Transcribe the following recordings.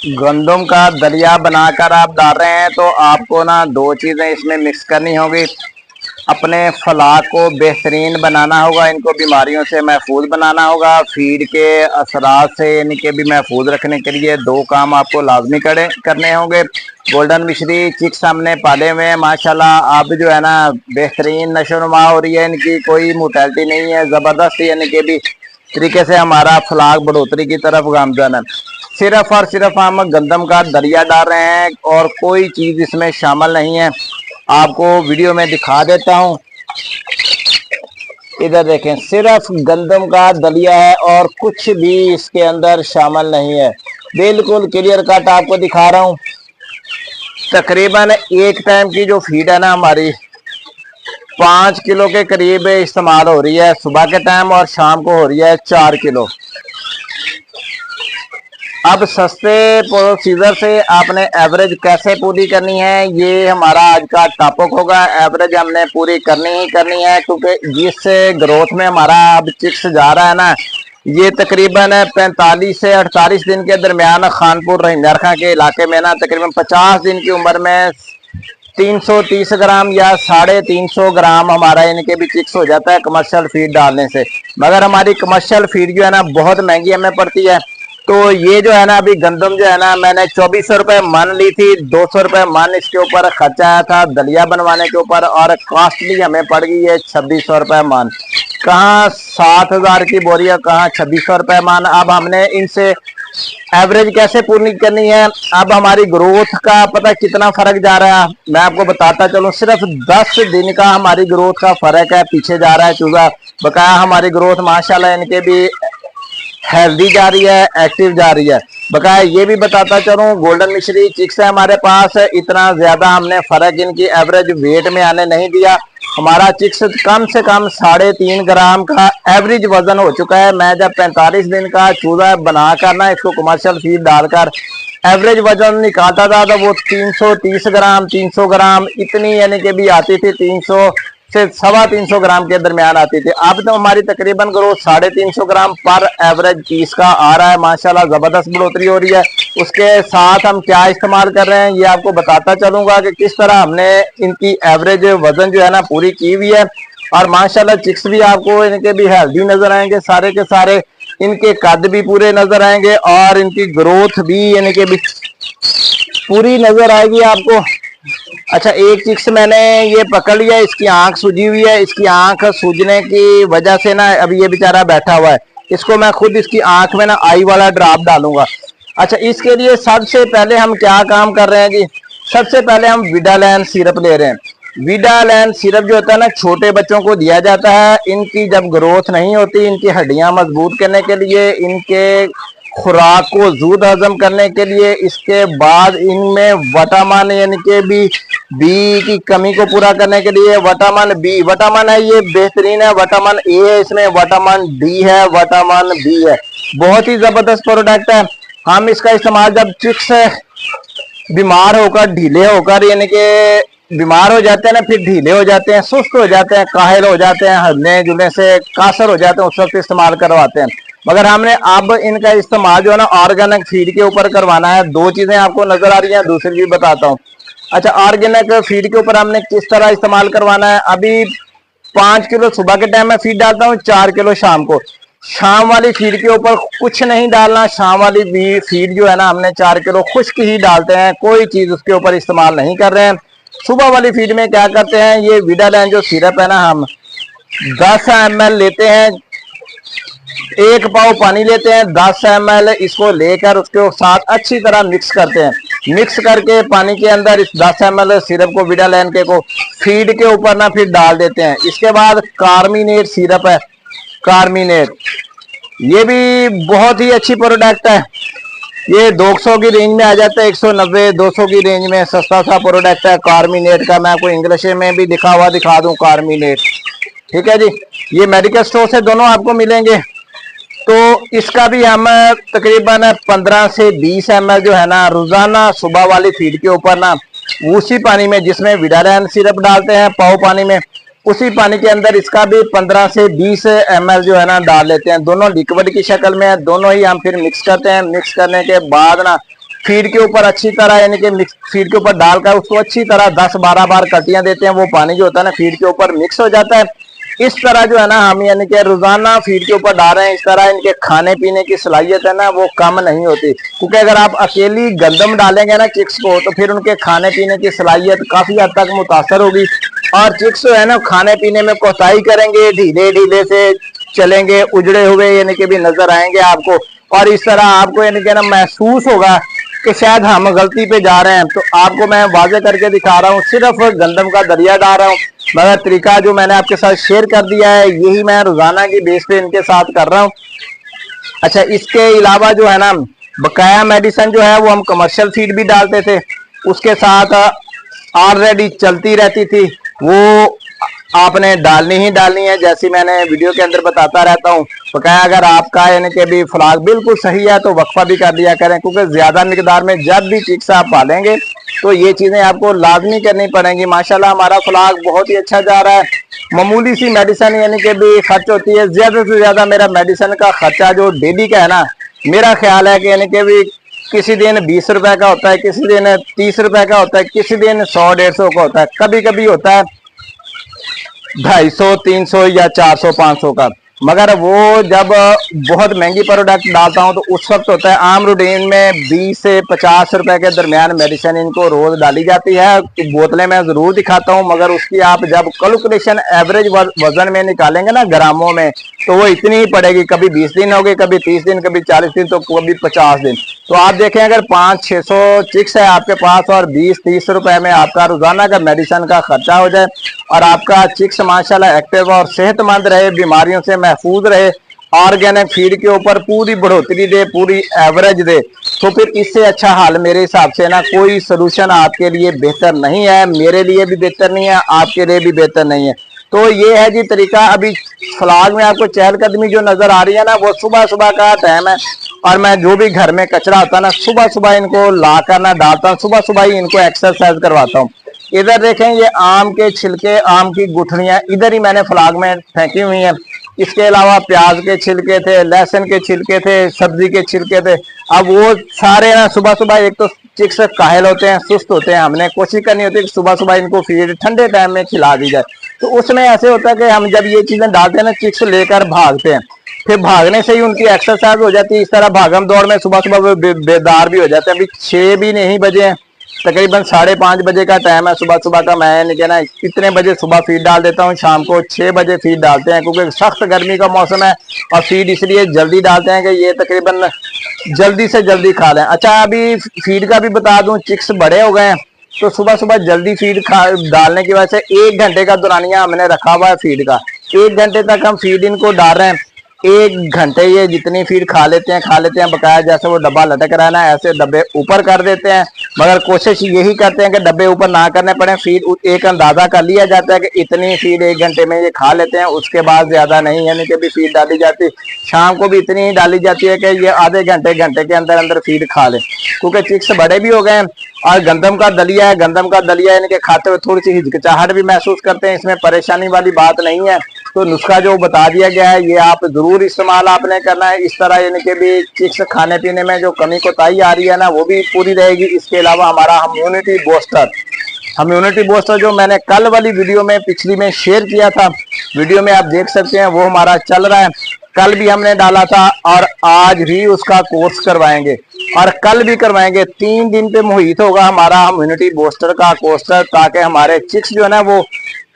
गंदम का दलिया बनाकर आप डाल रहे हैं तो आपको ना दो चीज़ें इसमें मिक्स करनी होगी। अपने फलाह को बेहतरीन बनाना होगा, इनको बीमारियों से महफूज बनाना होगा, फीड के असरात से इनके भी महफूज रखने के लिए दो काम आपको लाजमी करने होंगे। गोल्डन मिश्री चिक्स हमने पाले हुए हैं माशाल्लाह। अब जो है ना बेहतरीन नशोनुमा हो रही है, इनकी कोई मोर्टेलिटी नहीं है, ज़बरदस्त इनके भी तरीके से हमारा फलाग बढ़ोतरी की तरफ गामजन है। सिर्फ और सिर्फ हम गंदम का दलिया डाल रहे हैं और कोई चीज़ इसमें शामिल नहीं है। आपको वीडियो में दिखा देता हूं, इधर देखें, सिर्फ गंदम का दलिया है और कुछ भी इसके अंदर शामिल नहीं है। बिल्कुल क्लियर कट आपको दिखा रहा हूं। तकरीबन एक टाइम की जो फीड है ना हमारी 5 किलो के करीब इस्तेमाल हो रही है सुबह के टाइम, और शाम को हो रही है 4 किलो। अब सस्ते प्रोसीजर से आपने एवरेज कैसे पूरी करनी है, ये हमारा आज का टॉपिक होगा। एवरेज हमने पूरी करनी ही करनी है, क्योंकि जिस ग्रोथ में हमारा अब चिक्स जा रहा है ना, ये तकरीबन 45 से 48 दिन के दरमियान खानपुर रहीमयार के इलाके में ना तकरीबन 50 दिन की उम्र में 330 ग्राम या 350 ग्राम हमारा इनके भी चिक्स हो जाता है कमर्शियल फीड डालने से। मगर हमारी कमर्शियल फीड जो है ना बहुत महंगी हमें पड़ती है। तो ये जो है ना अभी गंदम जो है ना मैंने 2400 रुपये मन ली थी, 200 रुपये मन इसके ऊपर खर्चा आया था दलिया बनवाने के ऊपर, और कॉस्टली हमें पड़ गई है 2600 रुपये मन। कहाँ 7000 की बोरी है, कहाँ 2600 रुपये मन। अब हमने इनसे एवरेज कैसे पूरी करनी है, अब हमारी ग्रोथ का पता कितना फर्क जा रहा है मैं आपको बताता चलूं। सिर्फ 10 दिन का हमारी ग्रोथ का फर्क है, पीछे जा रहा है चूजा। बकाया हमारी ग्रोथ माशाल्लाह इनके भी हेल्दी जा रही है, एक्टिव जा रही है। बकाया ये भी बताता चलूं, गोल्डन मिश्री चिक्स है हमारे पास, इतना ज्यादा हमने फर्क इनकी एवरेज वेट में आने नहीं दिया। हमारा चिक्स कम से कम 3.5 ग्राम का एवरेज वजन हो चुका है। मैं जब 45 दिन का चूजा बनाकर ना इसको कमर्शियल फीड डालकर एवरेज वजन निकालता था तो वो 330 ग्राम 300 ग्राम इतनी यानी कि भी आती थी, 300 से 325 ग्राम के दरमियान आती थी। अब तो हमारी तकरीबन ग्रोथ 350 ग्राम पर एवरेज पीस का आ रहा है माशाल्लाह, जबरदस्त बढ़ोतरी हो रही है। उसके साथ हम क्या इस्तेमाल कर रहे हैं ये आपको बताता चलूंगा कि किस तरह हमने इनकी एवरेज वजन जो है ना पूरी की हुई है। और माशाल्लाह चिक्स भी आपको इनके भी हेल्दी नजर आएंगे, सारे के सारे इनके कद भी पूरे नजर आएंगे और इनकी ग्रोथ भी इनके भी पूरी नजर आएगी आपको। अच्छा, एक चिक्स मैंने ये पकड़ लिया, इसकी आंख सूजी हुई है। इसकी आंख सूजने की वजह से ना अभी ये बेचारा बैठा हुआ है, इसको मैं खुद इसकी आंख में ना आई वाला ड्रॉप डालूंगा। अच्छा, इसके लिए सबसे पहले हम क्या काम कर रहे हैं जी, सबसे पहले हम विडालैन सिरप ले रहे हैं। विडालैन सिरप जो होता है ना छोटे बच्चों को दिया जाता है, इनकी जब ग्रोथ नहीं होती, इनकी हड्डियां मजबूत करने के लिए, इनके खुराक को जूद हजम करने के लिए। इसके बाद इनमें विटामिन यानी के बी की कमी को पूरा करने के लिए विटामिन बी, विटामिन है ये बेहतरीन है, विटामिन ए है, इसमें विटामिन डी है, विटामिन बी है, बहुत ही जबरदस्त प्रोडक्ट है। हम इसका इस्तेमाल जब चिक्स बीमार होकर ढीले होकर यानी के बीमार हो जाते हैं ना, फिर ढीले हो जाते हैं, सुस्त हो जाते हैं, काहिल हो जाते हैं, हलने जुलने से कासर हो जाते हैं, उस वक्त इस्तेमाल करवाते हैं। मगर हमने अब इनका इस्तेमाल जो है ना ऑर्गेनिक फीड के ऊपर करवाना है। दो चीजें आपको नजर आ रही हैं, दूसरी भी बताता हूँ। अच्छा, ऑर्गेनिक फीड के ऊपर हमने किस तरह इस्तेमाल करवाना है, अभी 5 किलो सुबह के टाइम में फीड डालता हूँ, 4 किलो शाम को। शाम वाली फीड के ऊपर कुछ नहीं डालना, शाम वाली भी फीड जो है ना हमने 4 किलो खुश्क ही डालते हैं, कोई चीज उसके ऊपर इस्तेमाल नहीं कर रहे हैं। सुबह वाली फीड में क्या करते हैं, ये विडालैन जो सिरप है ना हम 10 ml लेते हैं, 1 पाव पानी लेते हैं, 10 ml इसको लेकर उसके साथ अच्छी तरह मिक्स करते हैं। मिक्स करके पानी के अंदर इस 10 ml सिरप को विडालैन के को फीड के ऊपर ना फिर डाल देते हैं। इसके बाद कार्मिनेट सिरप है, कार्मिनेट ये भी बहुत ही अच्छी प्रोडक्ट है। ये 200 की रेंज में आ जाता है, 190-200 की रेंज में सस्ता सा प्रोडक्ट है कार्मिनेट का। मैं आपको इंग्लिश में भी लिखा हुआ दिखा दूं, कार्मिनेट, ठीक है जी। ये मेडिकल स्टोर से दोनों आपको मिलेंगे। तो इसका भी हम तकरीबन 15 से 20 ml जो है ना रोजाना सुबह वाली फीड के ऊपर ना उसी पानी में जिसमें विडालैन सिरप डालते हैं पाव पानी में, उसी पानी के अंदर इसका भी 15 से 20 ml जो है ना डाल लेते हैं। दोनों लिक्विड की शक्ल में है, दोनों ही हम फिर मिक्स करते हैं। मिक्स करने के बाद ना फीड के ऊपर अच्छी तरह यानी कि फीड के ऊपर डालकर उसको अच्छी तरह 10-12 बार कटियां देते हैं। वो पानी जो होता है ना फीड के ऊपर मिक्स हो जाता है। इस तरह जो है ना हम यानी कि रोजाना फीड के ऊपर डाल रहे हैं। इस तरह इनके खाने पीने की सलाहियत है ना वो कम नहीं होती, क्योंकि अगर आप अकेली गंदम डालेंगे ना चिक्स को तो फिर उनके खाने पीने की सलाहियत काफी हद तक मुतासर होगी और चिक्स जो है ना खाने पीने में कोताही करेंगे, ढीले ढीले से चलेंगे, उजड़े हुए यानी कि भी नजर आएंगे आपको। और इस तरह आपको यानी कि ना महसूस होगा कि शायद हम गलती पे जा रहे हैं। तो आपको मैं वाजे करके दिखा रहा हूँ, सिर्फ गंदम का दरिया डाल रहा हूँ, मगर तरीका जो मैंने आपके साथ शेयर कर दिया है यही मैं रोजाना की बेस पे इनके साथ कर रहा हूँ। अच्छा, इसके अलावा जो है ना बकाया मेडिसिन जो है वो हम कमर्शियल फीड भी डालते थे, उसके साथ ऑलरेडी चलती रहती थी, वो आपने डालनी ही डालनी है, जैसी मैंने वीडियो के अंदर बताता रहता हूँ। बकाया अगर आपका यानी कि भी फ्लाग बिल्कुल सही है तो वक्फा भी कर दिया करें, क्योंकि ज्यादा मिकदार में जब भी चिक्स आप पालेंगे तो ये चीजें आपको लाजमी करनी पड़ेंगी। माशाल्लाह हमारा फ्लाग बहुत ही अच्छा जा रहा है। मामूली सी मेडिसिन यानी कि भी खर्च होती है, ज्यादा से ज्यादा मेरा मेडिसिन का खर्चा जो डेली का है ना, मेरा ख्याल है कि यानी कि भी किसी दिन 20 रुपए का होता है, किसी दिन 30 रुपए का होता है, किसी दिन 100-150 का होता है, कभी कभी होता है 250, 300 या 400, 500 का। मगर वो जब बहुत महंगी प्रोडक्ट डालता हूं तो उस वक्त होता है आम रूटीन में 20 से 50 रुपए के दरमियान मेडिसिन इनको रोज डाली जाती है। बोतलें मैं जरूर दिखाता हूं, मगर उसकी आप जब कैलकुलेशन एवरेज वजन में निकालेंगे ना ग्रामों में तो वो इतनी ही पड़ेगी। कभी 20 दिन हो गए, कभी 30 दिन, कभी 40 दिन, तो कभी 50 दिन। तो आप देखें अगर 500-600 चिक्स है आपके पास और 20-30 रुपए में आपका रोजाना का मेडिसिन का खर्चा हो जाए और आपका चिक्स माशाल्लाह एक्टिव और सेहतमंद रहे, बीमारियों से महफूज रहे, ऑर्गेनिक फीड के ऊपर पूरी बढ़ोतरी दे, पूरी एवरेज दे, तो फिर इससे अच्छा हाल मेरे हिसाब से ना कोई सोल्यूशन आपके लिए बेहतर नहीं है, मेरे लिए भी बेहतर नहीं है, आपके लिए भी बेहतर नहीं है। तो ये है जी तरीका। अभी फ्लाग में आपको चहलकदमी जो नजर आ रही है ना वो सुबह सुबह का टाइम है और मैं जो भी घर में कचरा होता है ना सुबह सुबह इनको ला कर ना डालता हूँ, सुबह सुबह ही इनको एक्सरसाइज करवाता हूँ। इधर देखें ये आम के छिलके, आम की गुठलियां इधर ही मैंने फ्लाग में फेंकी हुई हैं। इसके अलावा प्याज के छिलके थे, लहसुन के छिलके थे, सब्जी के छिलके थे। अब वो सारे ना सुबह सुबह, एक तो चिक्स काहिल होते हैं, सुस्त होते हैं, हमने कोशिश करनी होती है कि सुबह सुबह इनको फीड ठंडे टाइम में खिला दी जाए। तो उसमें ऐसे होता है कि हम जब ये चीजें डालते हैं ना चिक्स लेकर भागते हैं, फिर भागने से ही उनकी एक्सरसाइज हो जाती है। इस तरह भागम दौड़ में सुबह सुबह बेदार भी हो जाते हैं। अभी 6 भी नहीं बजे हैं, तकरीबन 5:30 बजे का टाइम है सुबह सुबह का। मैं क्या ना इतने बजे सुबह फीड डाल देता हूँ, शाम को 6 बजे फीड डालते हैं, क्योंकि सख्त गर्मी का मौसम है और फीड इसलिए जल्दी डालते हैं कि ये तकरीबन जल्दी से जल्दी खा लें। अच्छा, अभी फीड का भी बता दूं, चिक्स बड़े हो गए हैं तो सुबह सुबह जल्दी फीड डालने की वजह से 1 घंटे का दुरानिया हमने रखा हुआ है फीड का। 1 घंटे तक हम फीड इनको डाल रहे हैं। 1 घंटे ये जितनी फीड खा लेते हैं बकाया। जैसे वो डब्बा लटक रहा है ना ऐसे डब्बे ऊपर कर देते हैं, मगर कोशिश यही करते हैं कि डब्बे ऊपर ना करने पड़े। फीड एक अंदाजा कर लिया जाता है कि इतनी फीड 1 घंटे में ये खा लेते हैं, उसके बाद ज्यादा नहीं यानी कि भी फीड डाली जाती। शाम को भी इतनी ही डाली जाती है कि ये आधे घंटे के अंदर अंदर फीड खा ले, क्योंकि चिक्स बड़े भी हो गए हैं। और गंदम का दलिया है, गंदम का दलिया यानी कि खाते हुए थोड़ी सी हिचकिचाहट भी महसूस करते हैं, इसमें परेशानी वाली बात नहीं है। तो नुस्खा जो बता दिया गया है ये आप जरूर इस्तेमाल आपने करना है। इस तरह यानी कि भी चिक्स खाने पीने में जो कमी कोताही आ रही है ना वो भी पूरी रहेगी। इसके अलावा हमारा इम्यूनिटी बूस्टर जो मैंने कल वाली वीडियो में पिछली में शेयर किया था, वीडियो में आप देख सकते हैं, वो हमारा चल रहा है। कल भी हमने डाला था और आज भी उसका कोर्स करवाएंगे और कल भी करवाएंगे। 3 दिन पे मुहित होगा हमारा इम्यूनिटी बूस्टर का कोर्स, ताकि हमारे चिक्स जो है ना वो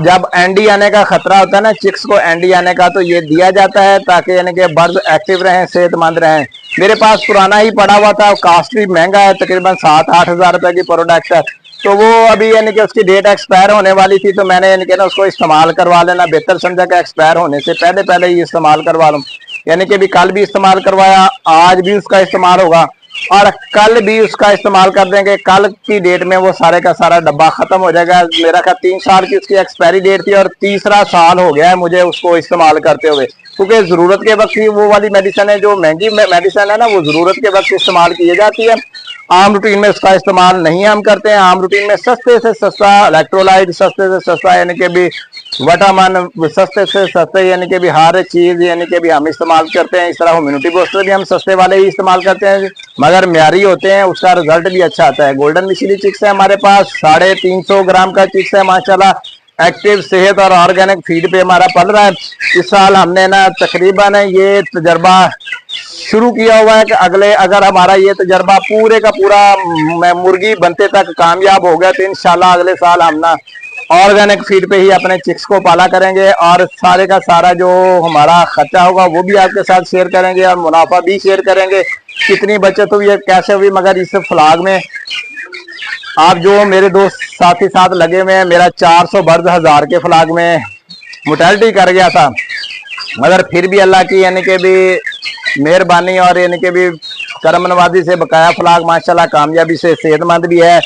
जब एंडी आने का खतरा होता है ना चिक्स को एंडी आने का, तो ये दिया जाता है ताकि यानी कि बर्ड एक्टिव रहें, सेहतमंद रहें। मेरे पास पुराना ही पड़ा हुआ था, कास्ट भी महंगा है, तकरीबन 7-8 हज़ार रुपए की प्रोडक्ट है। तो वो अभी यानी कि उसकी डेट एक्सपायर होने वाली थी, तो मैंने यानी कि ना उसको इस्तेमाल करवा लेना बेहतर समझा कि एक्सपायर होने से पहले ही इस्तेमाल करवा लूँ। यानी कि भी कल भी इस्तेमाल करवाया, आज भी उसका इस्तेमाल होगा और कल भी उसका इस्तेमाल कर देंगे। कल की डेट में वो सारे का सारा डब्बा खत्म हो जाएगा। मेरा ख्याल 3 साल की उसकी एक्सपायरी डेट थी और तीसरा साल हो गया है मुझे उसको इस्तेमाल करते हुए, क्योंकि जरूरत के वक्त ही वो वाली मेडिसिन है जो महंगी मेडिसिन है ना वो जरूरत के वक्त इस्तेमाल की जाती है। आम रूटीन में उसका इस्तेमाल नहीं हम करते हैं। आम रूटीन में सस्ते से सस्ता इलेक्ट्रोलाइट, सस्ते से सस्ता यानी कि भी विटामिन सस्ते से सस्ते यानी कि भी हर चीज यानी कि भी हम इस्तेमाल करते हैं। इस तरह ह्यूमिनिटी बूस्टर भी हम सस्ते वाले ही इस्तेमाल करते हैं, मगर म्यारी होते हैं, उसका रिजल्ट भी अच्छा आता है। गोल्डन मिश्री चिक्स है हमारे पास, 350 ग्राम का चिक्स है माशाल्लाह। एक्टिव सेहत और ऑर्गेनिक फीड पे हमारा पल रहा है। इस साल हमने ना तकरीबन ये तजर्बा शुरू किया हुआ है कि अगर हमारा ये तजर्बा पूरे का पूरा मुर्गी बनते तक कामयाब हो गया तो इंशाल्लाह अगले साल हम ना ऑर्गेनिक फीड पे ही अपने चिक्स को पाला करेंगे, और सारे का सारा जो हमारा खर्चा होगा वो भी आपके साथ शेयर करेंगे और मुनाफा भी शेयर करेंगे। कितनी बचत हुई है, कैसे हुई, मगर इस फ्लॉग में आप जो मेरे दोस्त साथी साथ लगे हुए हैं, मेरा 400 बर्द 1000 के फ्लॉग में मोर्टेलिटी कर गया था, मगर फिर भी अल्लाह की यानी कि भी मेहरबानी और यानी कि भी करम नवाजी से बकाया फ्लॉग माशाल्लाह कामयाबी से सेहतमंद भी है,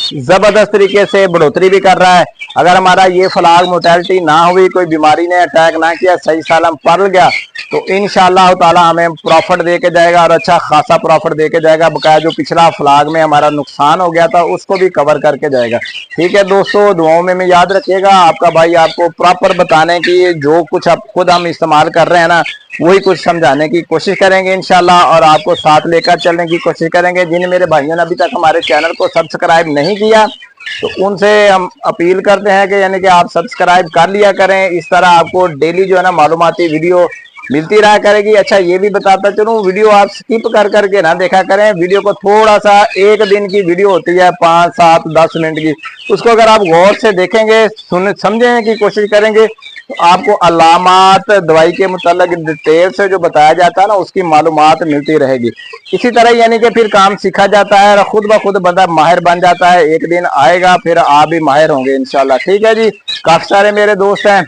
जबरदस्त तरीके से बढ़ोतरी भी कर रहा है। अगर हमारा ये फ्लॉग मोर्टेलिटी ना हुई, कोई बीमारी ने अटैक ना किया, सही सालम पल गया, तो इंशाल्लाह ताला हमें प्रॉफिट दे के जाएगा और अच्छा खासा प्रॉफिट दे के जाएगा। बकाया जो पिछला फ्लॉग में हमारा नुकसान हो गया था उसको भी कवर करके जाएगा। ठीक है दोस्तों, दुआओं में याद रखिएगा, आपका भाई आपको प्रॉपर बताने की जो कुछ आप खुद हम इस्तेमाल कर रहे हैं ना वही कुछ समझाने की कोशिश करेंगे इंशाल्लाह, और आपको साथ लेकर चलने की कोशिश करेंगे। जिन मेरे भाइयों ने अभी तक हमारे चैनल को सब्सक्राइब नहीं किया तो उनसे हम अपील करते हैं कि यानी कि आप सब्सक्राइब कर लिया करें। इस तरह आपको डेली जो है ना मालूमाती वीडियो मिलती रहा करेगी। अच्छा ये भी बताता चलूं, वीडियो आप स्किप कर करके ना देखा करें। वीडियो को थोड़ा सा, एक दिन की वीडियो होती है 5, 7, 10 मिनट की, उसको अगर आप गौर से देखेंगे, समझने की कोशिश करेंगे तो आपको अलामात दवाई के मुतालिक डिटेल से जो बताया जाता है ना उसकी मालूमात मिलती रहेगी। इसी तरह यानी कि फिर काम सीखा जाता है और खुद ब खुद बंदा माहिर बन जाता है। एक दिन आएगा फिर आप भी माहिर होंगे इंशाल्लाह। ठीक है जी, काफी सारे मेरे दोस्त हैं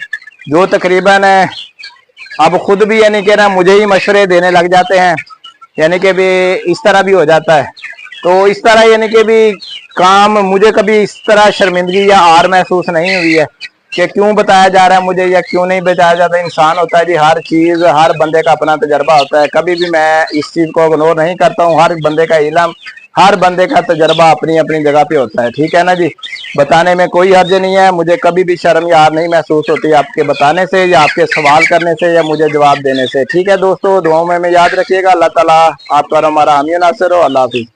जो तकरीबन अब खुद भी यानी कि ना मुझे ही मशवरे देने लग जाते हैं, यानी कि भी इस तरह भी हो जाता है। तो इस तरह यानी कि भी काम मुझे कभी इस तरह शर्मिंदगी या आर महसूस नहीं हुई है कि क्यों बताया जा रहा है मुझे या क्यों नहीं बताया जाता। इंसान होता है जी, हर चीज हर बंदे का अपना तजर्बा होता है, कभी भी मैं इस चीज को इग्नोर नहीं करता हूँ। हर बंदे का इल्म, हर बंदे का तजर्बा अपनी अपनी जगह पे होता है। ठीक है ना जी, बताने में कोई हर्ज नहीं है, मुझे कभी भी शर्म या नहीं महसूस होती आपके बताने से या आपके सवाल करने से या मुझे जवाब देने से। ठीक है दोस्तों, दुआओं में याद रखिएगा। अल्लाह ताला आपका और हमारा हामी नासिर हो। अल्लाह हाफिज।